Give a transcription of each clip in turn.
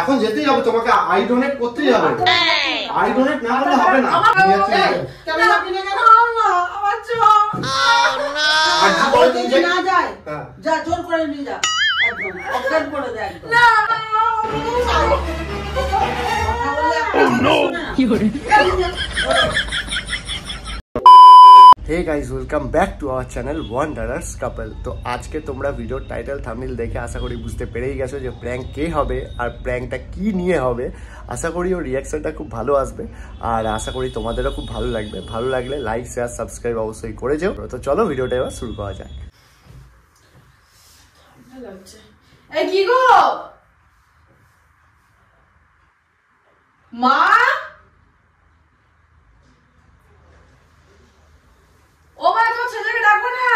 এখন যেতেই হবে, তোমাকে আই ডোনেট করতেই হবে। আই ডোনেট না করলে হবে না। না যায় যা জোর করে নিয়ে যা, একদম অজ্ঞান করে দে একদম। Hey guys, welcome back to our channel wanderers couple. তো আজকে তোমরা ভিডিওর টাইটেল থাম্বনেল দেখে আশা করি বুঝতে পেরেই গেছো যে প্র্যাঙ্ক কে হবে আর প্র্যাঙ্কটা কি নিয়ে হবে। আশা করি ওর রিয়াকশনটা খুব ভালো আসবে আর আশা করি তোমাদেরও খুব ভালো লাগবে। ভালো লাগলে লাইক শেয়ার সাবস্ক্রাইব অবশ্যই করে যাও। তো চলো ভিডিওটা এবার শুরু করা যাক। এই কি গো মা, ও মা তোমার ছেলেকে ডাকো না।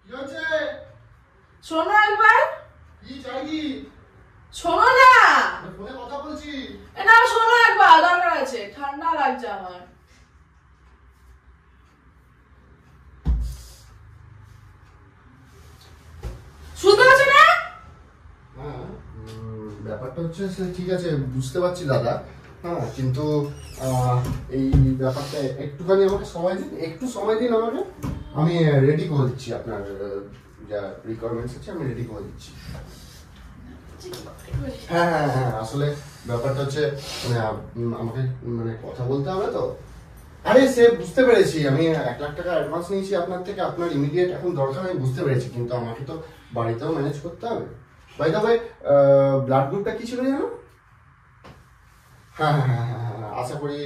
কি হচ্ছে? শোনো একবার। কি চাই? শোনো না, ফোনে কথা বলছি। না শোনো একবার, দরকার আছে, ঠান্ডা লাগছে আমার। শুনতে পাচ্ছ না? হ্যাঁ, ব্যাপারটা হচ্ছে ঠিক আছে, বুঝতে পারছি দাদা। হ্যাঁ, কিন্তু এই ব্যাপারটা একটুখানি আমাকে সময় দিন, একটু সময় দিন আমাকে। আমি রেডি করে দিচ্ছি, আপনার যা রিকোয়ারমেন্টস আছে আমি রেডি করে দিচ্ছি। হ্যাঁ হ্যাঁ হ্যাঁ, আসলে ব্যাপারটা হচ্ছে মানে আমাকে মানে কথা বলতে হবে তো। আরে সে বুঝতে পেরেছি, আমি 1 লাখ টাকা অ্যাডভান্স নিয়েছি আপনার থেকে, আপনার ইমিডিয়েট এখন দরকার আমি বুঝতে পেরেছি, কিন্তু আমাকে তো বাড়িতেও ম্যানেজ করতে হবে। বাই দ্য ওয়ে, ব্লাড গ্রুপটা কি ছিল জানো? হ্যাঁ হ্যাঁ হ্যাঁ হ্যাঁ, আশা করি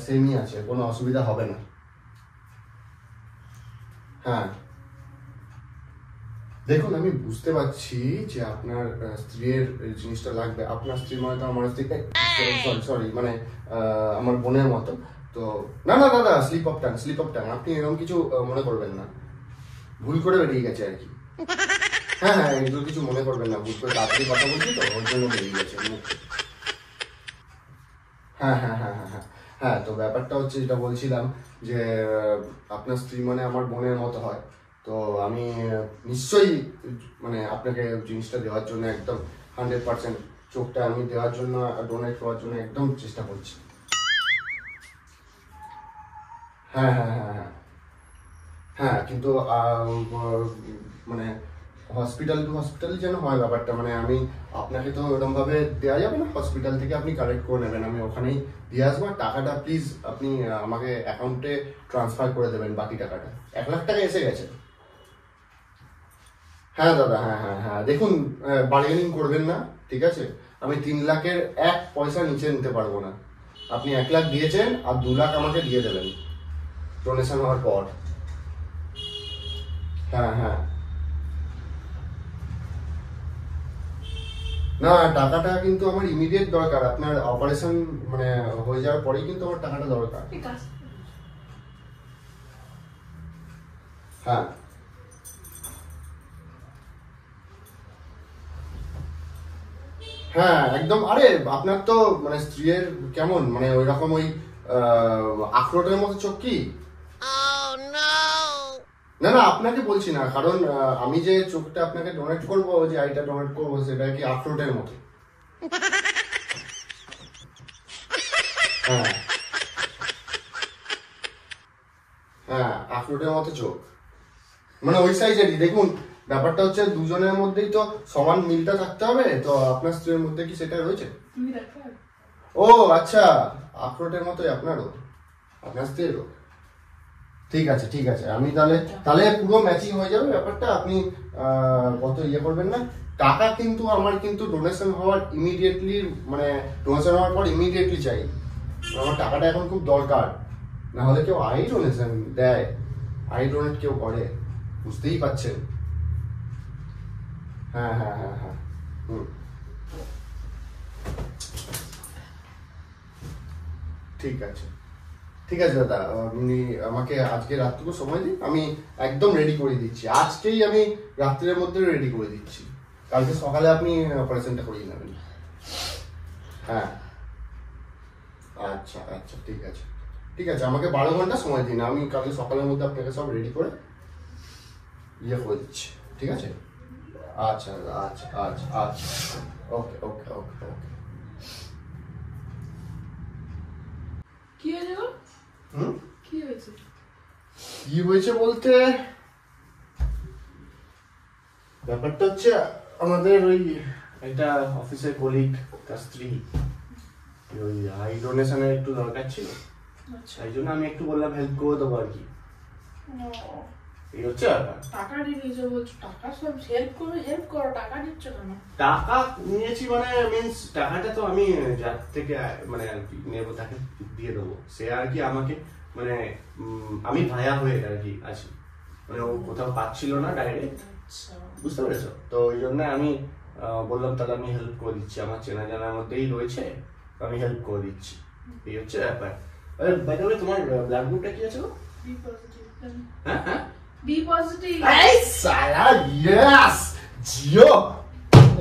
সেমই আছে, কোনো অসুবিধা হবে না। হ্যাঁ দেখুন, আমি বুঝতে পারছি যে আপনার স্ত্রীর জিনিসটা লাগবে। আপনার স্ত্রী মানে তো আমার স্ত্রী, সরি মানে আমার বোনের মতো। তো না না দাদা, স্লিপ অফ টাং, আপনি এরকম কিছু মনে করবেন না, ভুল করে বেরিয়ে গেছে আর কি। হ্যাঁ হ্যাঁ, এগুলো কিছু মনে করবেন না, ভুল করে তাড়াতাড়ি কথা বলছি তো ওর জন্য বেরিয়ে গেছে। হ্যাঁ হ্যাঁ হ্যাঁ হ্যাঁ হ্যাঁ হ্যাঁ, তো ব্যাপারটা হচ্ছে যেটা বলছিলাম যে আপনার স্ত্রী মানে আমার বোনের মতো হয়। তো আমি নিশ্চয়ই মানে আপনাকে জিনিসটা দেওয়ার জন্য একদম 100% চোখটা আমি দেওয়ার জন্য, ডোনেট করার জন্য একদম চেষ্টা করছি। হ্যাঁ হ্যাঁ হ্যাঁ হ্যাঁ হ্যাঁ, কিন্তু মানে হসপিটাল টু হসপিটাল যেন হয় ব্যাপারটা। মানে আমি আপনাকে তো ওরকম ভাবে দেওয়া যাবে না, হসপিটাল থেকে আপনি কালেক্ট করে নেবেন, আমি ওখানেই দিয়ে আসবো। টাকাটা প্লিজ আপনি আমাকে অ্যাকাউন্টে ট্রান্সফার করে দেবেন, বাকি টাকাটা। 1 লাখ টাকা এসে গেছে। হ্যাঁ দাদা, হ্যাঁ হ্যাঁ হ্যাঁ, দেখুন বার্গেনিং করবেন না, ঠিক আছে? আমি 3 লাখের 1 পয়সা নিচে নিতে পারবো না। আপনি 1 লাখ দিয়েছেন আর 2 লাখ আমাকে দিয়ে দেবেন ডোনেশন হওয়ার পর। হ্যাঁ হ্যাঁ, না টাকাটা কিন্তু আমার ইমিডিয়েট দরকার। আপনার অপারেশন মানে হয়ে যাওয়ার পরেই কিন্তু আমার টাকাটা দরকার। হ্যাঁ হ্যাঁ একদম। আরে আপনার তো মানে স্ত্রীর কেমন, মানে ওই রকম ওই আখরোটের মতো চোখ কি? না না, আপনাকে বলছি না, কারণ আমি যে চোখটা আপনাকে ডোনেট করবো, যে আইটা ডোনেট করবো, সেটা কি আখরোটের মতো? হ্যাঁ হ্যাঁ, আখরোটের মতো চোখ, মানে ওই সাইজেরই। দেখুন ব্যাপারটা হচ্ছে দুজনের মধ্যেই তো সমান মিলটা থাকতে হবে। তো আপনার স্ত্রীর মধ্যে কি সেটা রয়েছে? ও আচ্ছা, আখরোটের মতোই আপনারও, আপনার স্ত্রীরও। ঠিক আছে ঠিক আছে, আমি তাহলে পুরো ম্যাচিং হয়ে যাবে ব্যাপারটা। আপনি কত ইয়ে করবেন না। টাকা কিন্তু আমার কিন্তু ডোনেশন হওয়ার ইমিডিয়েটলি, মানে ডোনেশন হওয়ার পর ইমিডিয়েটলি চাই। আমার টাকাটা এখন খুব দরকার, না হলে কেউ আই ডোনেশন দেয়, আই ডোনেট কেউ করে, বুঝতেই পারছেন। হ্যাঁ হ্যাঁ হ্যাঁ হ্যাঁ হুম, ঠিক আছে ঠিক আছে দাদা, আপনি আমাকে আজকে রাতটুকু সময় দিন, আমি একদম রেডি করে দিচ্ছি। আজকেই আমি রাত্রের মধ্যে রেডি করে দিচ্ছি, কালকে সকালে আপনি অপারেশনটা করিয়ে নেবেন। হ্যাঁ আচ্ছা আচ্ছা, ঠিক আছে ঠিক আছে, আমাকে 12 ঘন্টা সময় দিন, আমি কালকে সকালের মধ্যে আপনাকে সব রেডি করে ইয়ে করে দিচ্ছি, ঠিক আছে? আচ্ছা আচ্ছা আচ্ছা আচ্ছা। ওকে ওকে ওকে ওকে। কি হয়েছে গো? হুম, কি হয়েছে? কি হয়েছে বলতে ব্যাপারটা হচ্ছে আমাদের ওই একটা অফিসের কলিগ তার স্ত্রী ওই আই ডোনেশনের একটু দরকার ছিল, আচ্ছা। এই জন্য আমি একটু বললাম হেল্প করে দেবো আর কি। এই হচ্ছে ব্যাপার। টাকা নিয়েছো বলছো, টাকা সব হেল্প করবে, হেল্প করো, টাকা নিচ্ছ কেন? টাকা নিয়েছি মানে মিন্স টাকাটা তো আমি যার থেকে মানে আর কি নেবো তাকে দিয়ে দেবো, সে আর কি আমাকে মানে আমি ভায়া হয়ে আর কি আছি, মানে ও কোথাও পাচ্ছিল না ডাইরেক্ট, আচ্ছা। বুঝতে পেরেছো? তো ওই জন্য আমি বললাম তাহলে আমি হেল্প করে দিচ্ছি, আমার চেনা জানার মধ্যেই রয়েছে, আমি হেল্প করে দিচ্ছি, এই হচ্ছে ব্যাপার। বাই দ্য ওয়ে তোমার ব্লাড গ্রুপটা কি আছে? B positive. হ্যাঁ হ্যাঁ, বি পজিটিভ। এই সালা ইয়েস জিও,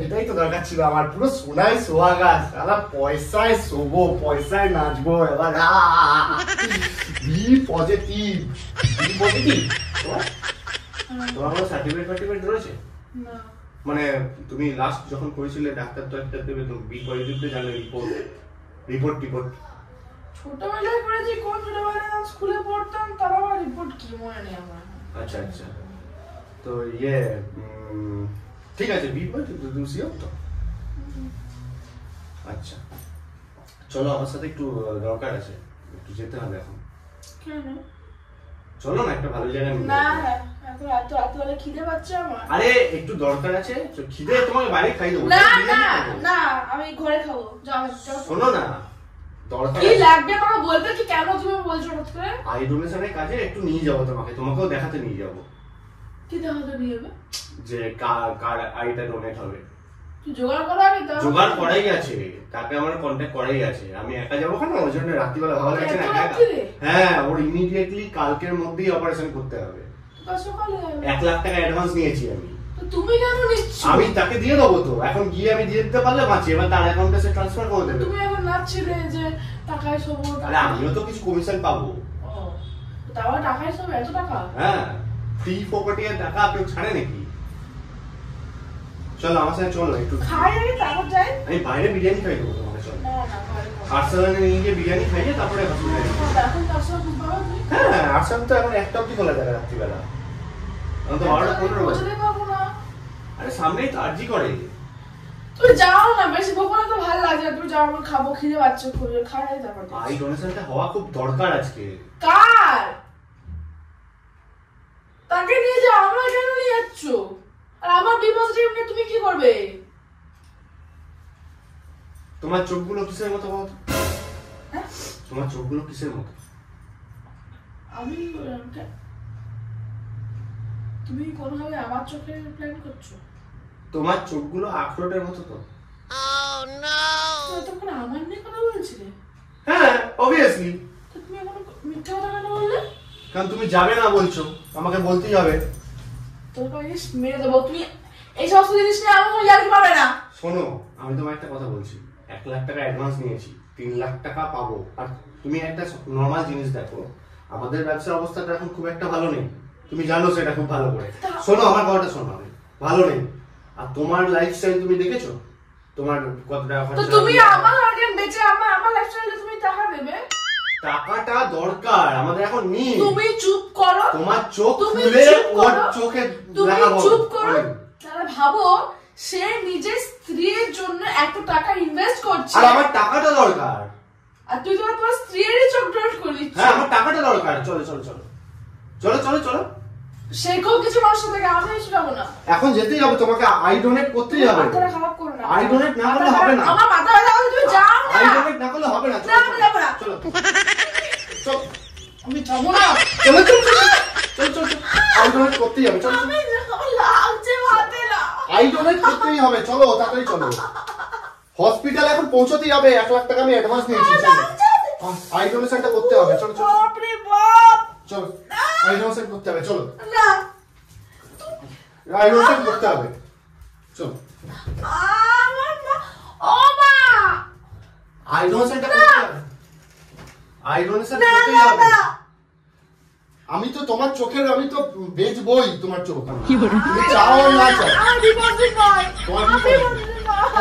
এটাই তো দরকার ছিল আমার, পুরো সোনায় সোহাগা, সালা পয়সায় শোবো, পয়সায় নাচবো এবার। B positive, B positive. তোমার কোনো সার্টিফিকেট রয়েছে? না। মানে তুমি লাস্ট যখন করেছিলে ডাক্তার তো একটা দেবে, তুমি বি পজিটিভ তো জানো, রিপোর্ট ছোটবেলায় করেছি, কোন ছোটবেলায় স্কুলে পড়তাম তার আবার রিপোর্ট কি মনে নেই আমার। আচ্ছা আচ্ছা, তো ইয়ে ঠিক আছে, বি পজিটিভ তো তুমি শিওর তো? আচ্ছা চলো আমার সাথে একটু দরকার আছে, একটু যেতে হবে এখন। কেন? চলো না একটা ভালো জায়গায় নিয়ে না, যাবো। এত রাতে খিদে পাচ্ছে আমার। আরে একটু দরকার আছে, খিদে তোমাকে বাইরে খাই দেবো। না না না, আমি ঘরে খাবো। যাও যাও। শোনো না, দরকার কি লাগবে আমাকে বলবে, কি কেন তুমি বলছো হঠাৎ করে? আই ডোনেশনের কাজে একটু নিয়ে যাবো তোমাকেও দেখাতে নিয়ে যাবো, কি দেখাতে নিয়ে যাবে? যে কার আইটা ডোনেট হবে। তুই জোগাড় করো আগে, দাও। জোগাড় করাই আছে, তাকে আমার কন্ট্যাক্ট করাই আছে, আমি একা যাবো কেন, ওই জন্য রাত্রিবেলা ভালো লাগছে না একা একা। হ্যাঁ, ওর ইমিডিয়েটলি কালকের মধ্যেই অপারেশন করতে হবে। কাল সকালে 1 লাখ টাকা অ্যাডভান্স নিয়েছি আমি। তো তুমি কেন নিচ্ছ? আমি তাকে দিয়ে দেবো তো, এখন গিয়ে আমি দিয়ে দিতে পারলে বাঁচি, এবার তার অ্যাকাউন্টে সে ট্রান্সফার করে দেবে। তুমি এখন নাচছিলে যে টাকায় সব। আরে আমিও তো কিছু কমিশন পাবো। তাও টাকায় সব এত টাকা? হ্যাঁ, ফ্রি ফোকটিয়ার টাকা কেউ ছাড়ে নাকি? চলো আমার সাথে চলো একটু খাই আগে তারপর যাই। আমি বাইরে বিরিয়ানি খাই দেবো তোমাকে, চলো। না না, ঘরে খাবো। আর্সেনালে নিয়ে গিয়ে বিরিয়ানি খাইয়ে তারপরে হসপিটালে যাবো। এখন তার সব বুঝতে তুমি? হ্যাঁ, আর্সেনাল তো এখন একটা অব্দি খোলা যায় রাত্রিবেলা, এখন তো 12টা 15 বাজে। পৌঁছাতে পারবো না। আরে সামনেই তো আরজি করে। তুমি যাও না, বেশি বকলে তো ভালো লাগছে না। তুমি যাও, আমি খাবো, খিদে পাচ্ছে খুব, খাই তারপর যাচ্ছি। আই ডোনেশনটা হওয়া খুব দরকার আজকে। কার? তাকে নিয়ে যাও, আমরা কেন নিয়ে যাচ্ছ? আর আমার বিপজিটিভ নিয়ে তুমি কি করবে? তোমার চোখগুলো কিসের মতো বলো তো? হ্যাঁ? তোমার চোখগুলো কিসের মতো? আমি তুমি কোনোভাবে আমার চোখে প্ল্যান করছো? তোমার চোখগুলো আখরোটের মতো তো। তখন আমার নিয়ে কথা বলছিলে? হ্যাঁ, অবভিয়াসলি। তো তুমি এখন মিথ্যা কথা কেন বললে? কারণ তুমি যাবে না বলছো, আমাকে বলতেই হবে। তোর কাছে মেরে দেবো। তুমি এই সমস্ত জিনিস নিয়ে আমার কোনো ইয়ার্কি পাবে না। শোনো, আমি তোমার একটা কথা বলছি, 1 লাখ টাকা অ্যাডভান্স নিয়েছি, 3 লাখ টাকা পাবো। আর তুমি একটা নর্মাল জিনিস দেখো, আমাদের ব্যবসার অবস্থাটা এখন খুব একটা ভালো নেই, তুমি জানো সেটা খুব ভালো করে। শোনো আমার কথাটা শোনো, ভালো নেই। আর তোমার লাইফস্টাইল তুমি দেখেছো, তোমার কত টাকা তো খরচা। তুমি আমার অর্গান বেচে আমার লাইফস্টাইলে তুমি টাকা দেবে? টাকাটা দরকার আমাদের এখন নেই। তুমি চুপ করো। তোমার চোখ তুমি খুলে চুপ ওর করো। চোখে তুমি লাগাবো। চুপ করো। তাহলে ভাবো সে নিজের স্ত্রীর জন্য এত টাকা ইনভেস্ট করছে, আর আমার টাকাটা দরকার। আর তুই তোমার স্ত্রীরই চোখ ডোনেট করে দিচ্ছিস। হ্যাঁ, আমার টাকাটা দরকার। চলো চলো চলো চলো চলো চলো। সেকেও কিছু মানুষের থেকে আমি কিছু যাবো না। এখন যেতেই হবে, তোমাকে আই ডোনেট করতেই হবে। মাথাটা খারাপ করো না। আই ডোনেট না করলে হবে না। আমার মাথা ব্যথা করে, তুমি যাও না। আই ডোনেট না করলে হবে না। না, আমি যাবো না। চলো চলো আমি যাবো না। চলো চলো চলো চলো। আই ডোনেট করতেই হবে, চলো। আমি আমার লাগছে হাতে না। আই ডোনেট করতেই হবে, চলো তাড়াতাড়ি চলো। হসপিটালে এখন পৌঁছতেই হবে, 1 লাখ টাকা আমি অ্যাডভান্স নিয়েছি। আই ডোনেশনটা করতে হবে, চলো চলো বাপরে বাপ। চলো। আই ডোনেশন করতে হবে, চলো। না, আই ডোনেশন করতে হবে, চলো। আমার মা, ও মা। আই ডোনেশনটা করতে হবে। আই ডোনেশন করতেই হবে। আমি তো তোমার চোখের, আমি তো বেচবই তোমার চোখ। তুমি চাও আর না চাও। আমার ডিপোজিট নয়। তোমার আমার deposit? ডিপোজিট নয়।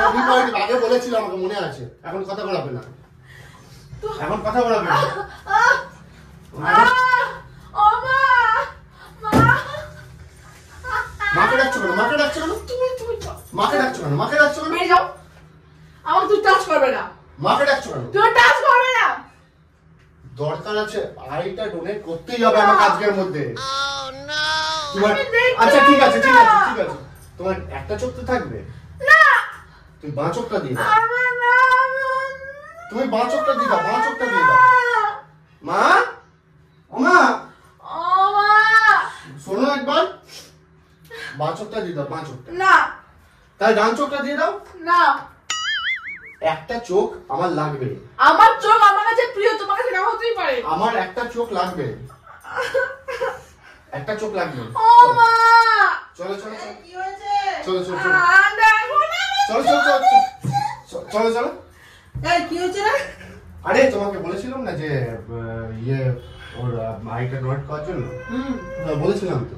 আগে বলেছিলাম, আমাকে মনে আছে। এখন কথা বলাবে না, এখন কথা বলাবে না। মাকে ডাকছো কেন? মাকে ডাকছো কেন? মাকে ডাকছো কেন? মাকে ডাকছো কেন? আমাকে তুই টাচ করবে না। মাকে ডাকছো কেন? তুই টাচ করবে না। দরকার আছে, আইটা ডোনেট করতেই হবে আমাকে আজকের মধ্যে। আচ্ছা ঠিক আছে, ঠিক আছে, ঠিক আছে। তোমার একটা চোখ তো থাকবে না, তুমি বাঁ চোখটা দিয়ে দাও। তুমি বাঁ চোখটা দিয়ে দাও, বাঁ চোখটা দিয়ে দাও। মা, ও মা, শোনো একবার, বাঁ চোখটা দিয়ে দাও, বাঁ চোখটা। না, তাই ডান চোখটা দিয়ে দাও। না, একটা চোখ আমার লাগবে। আমার চোখ আমার কাছে প্রিয়, তোমার কাছে না হতেই পারে। আমার একটা চোখ লাগবে, একটা চোখ লাগবে। ও মা, চলো চলো চলো, কি হয়েছে? চলো চলো চলো, চলো চলো চলো চলো চলো। এই কি হয়েছে রে? আরে তোমাকে বলেছিলাম না যে ইয়ে ওর আইটা ডোনেট করার জন্য। বলেছিলাম তো।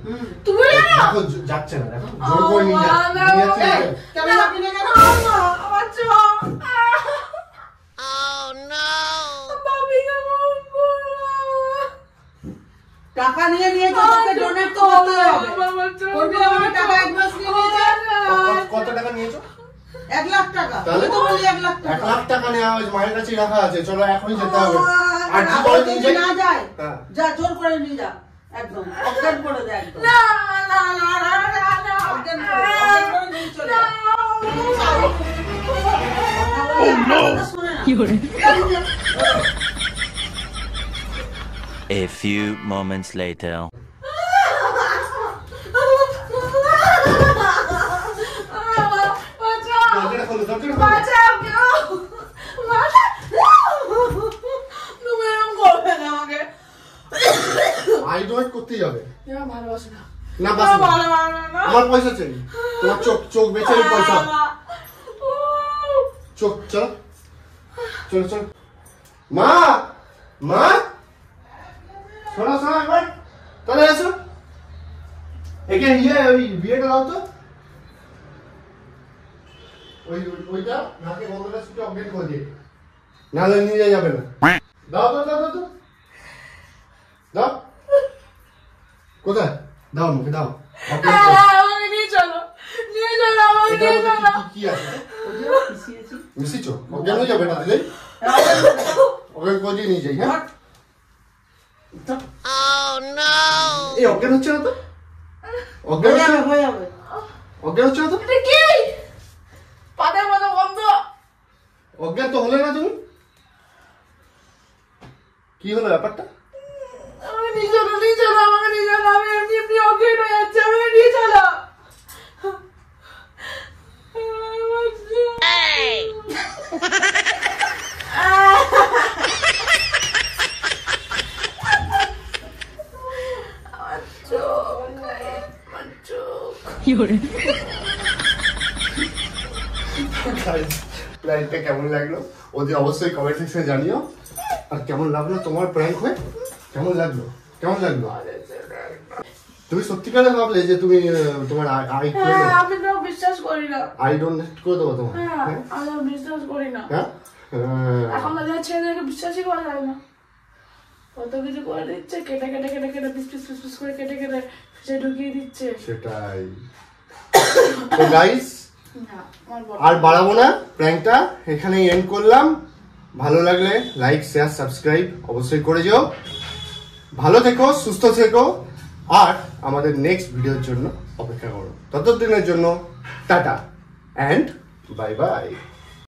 তুমি দেখো যাচ্ছে না, দেখো জোর করে নিয়ে যাচ্ছে। কেন যাবি না কেন? আমার চোখ। টাকা নিয়ে নিয়েছে, তোকে ডোনেট তো করতে হবে। করবি না মানে টাকা অ্যাডভান্স নিয়ে নিয়েছে। কত টাকা নিয়েছো? 1 লাখ টাকা। তাহলে তো বলি 1 লাখ 1 টাকা। লাখ টাকা নেওয়া হয়েছে, মায়ের কাছেই রাখা আছে। চলো এখনই যেতে হবে। আর না, কি বলে যদি নিয়ে না যাই? যায়, হ্যাঁ। যা জোর করে নিয়ে যা, একদম অজ্ঞান করে দে, একদম না, না, না, না, না, না। অজ্ঞান করে নিয়ে চলে যা। শুনে না। A few moments later. দরজাটা খোলো, দরজাটা খোলো। বাঁচাও কেউ। তুমি এরকম করবে না আমাকে। আই ডোনেট করতেই হবে। আমার ভালোবাসে না। না বাস না। ভালোবাসে না। আমার পয়সা চাই, তোমার চোখ, চোখ বেচে এই পয়সা। চোখ, চলো চলো চলো। মা, মা, শোনো শোনো একবার, চলে এসো। একে ইয়ে ওই বিয়েটা দাও তো। ওইটা নাকে বন্ধটা শুধু অজ্ঞান করে দিয়ে, নাহলে নিয়ে যাবে না। দাও দাও দাও দাও দাও। কোথায়? দাও মুখে দাও। আমাকে নিয়ে চলো, নিয়ে চলো, আমাকে এটার নিয়ে মধ্যে চলো। কি আছে? মিশিয়েছো? অজ্ঞান হয়ে যাবে না দিলে? অজ্ঞান করে দিয়ে নিয়ে যাই। হ্যাঁ, এই অজ্ঞান হচ্ছে না তো? অজ্ঞান হয়ে হচ্ছে যাবে, না? হয়ে যাবে। অজ্ঞান হচ্ছে না তো? এটা কি? পাতার মতো গন্ধ। অজ্ঞান তো হলে না তুমি? কি হলো ব্যাপারটা? আমাকে নিয়ে চলো, নিয়ে চলো, আমাকে নিয়ে চলো। আমি এমনি এমনি অজ্ঞান হয়ে যাচ্ছি, আমাকে নিয়ে চলো। প্র্যাঙ্কটা কেমন লাগলো ওদের অবশ্যই কমেন্ট সেকশনে জানিও। আর কেমন লাগলো তোমার প্র্যাঙ্ক হয়ে? কেমন লাগলো? কেমন লাগলো? তুমি সত্যিকারে ভাবলে যে তুমি তোমার আই করে হ্যাঁ, দাও? আমি তো বিশ্বাস করি না। আই ডোনেট করে দেবো তোমার? হ্যাঁ, হ্যাঁ? আমি তো বিশ্বাস করি না। হ্যাঁ? এখনকার ছেলেদেরকে বিশ্বাসই করা যায় না। কত কিছু করে দিচ্ছে, কেটে কেটে কেটে কেটে পিস পিস পিস পিস করে কেটে কেটে সে ঢুকিয়ে দিচ্ছে। সেটাই। তো গাইস, না, আমার বড় আর বাড়াবো না, প্র্যাঙ্কটা এখানেই এন্ড করলাম। ভালো লাগলে লাইক শেয়ার সাবস্ক্রাইব অবশ্যই করে যেও। ভালো থেকো, সুস্থ থেকো, আর আমাদের নেক্সট ভিডিওর জন্য অপেক্ষা করো। ততদিনের জন্য টাটা অ্যান্ড বাই বাই।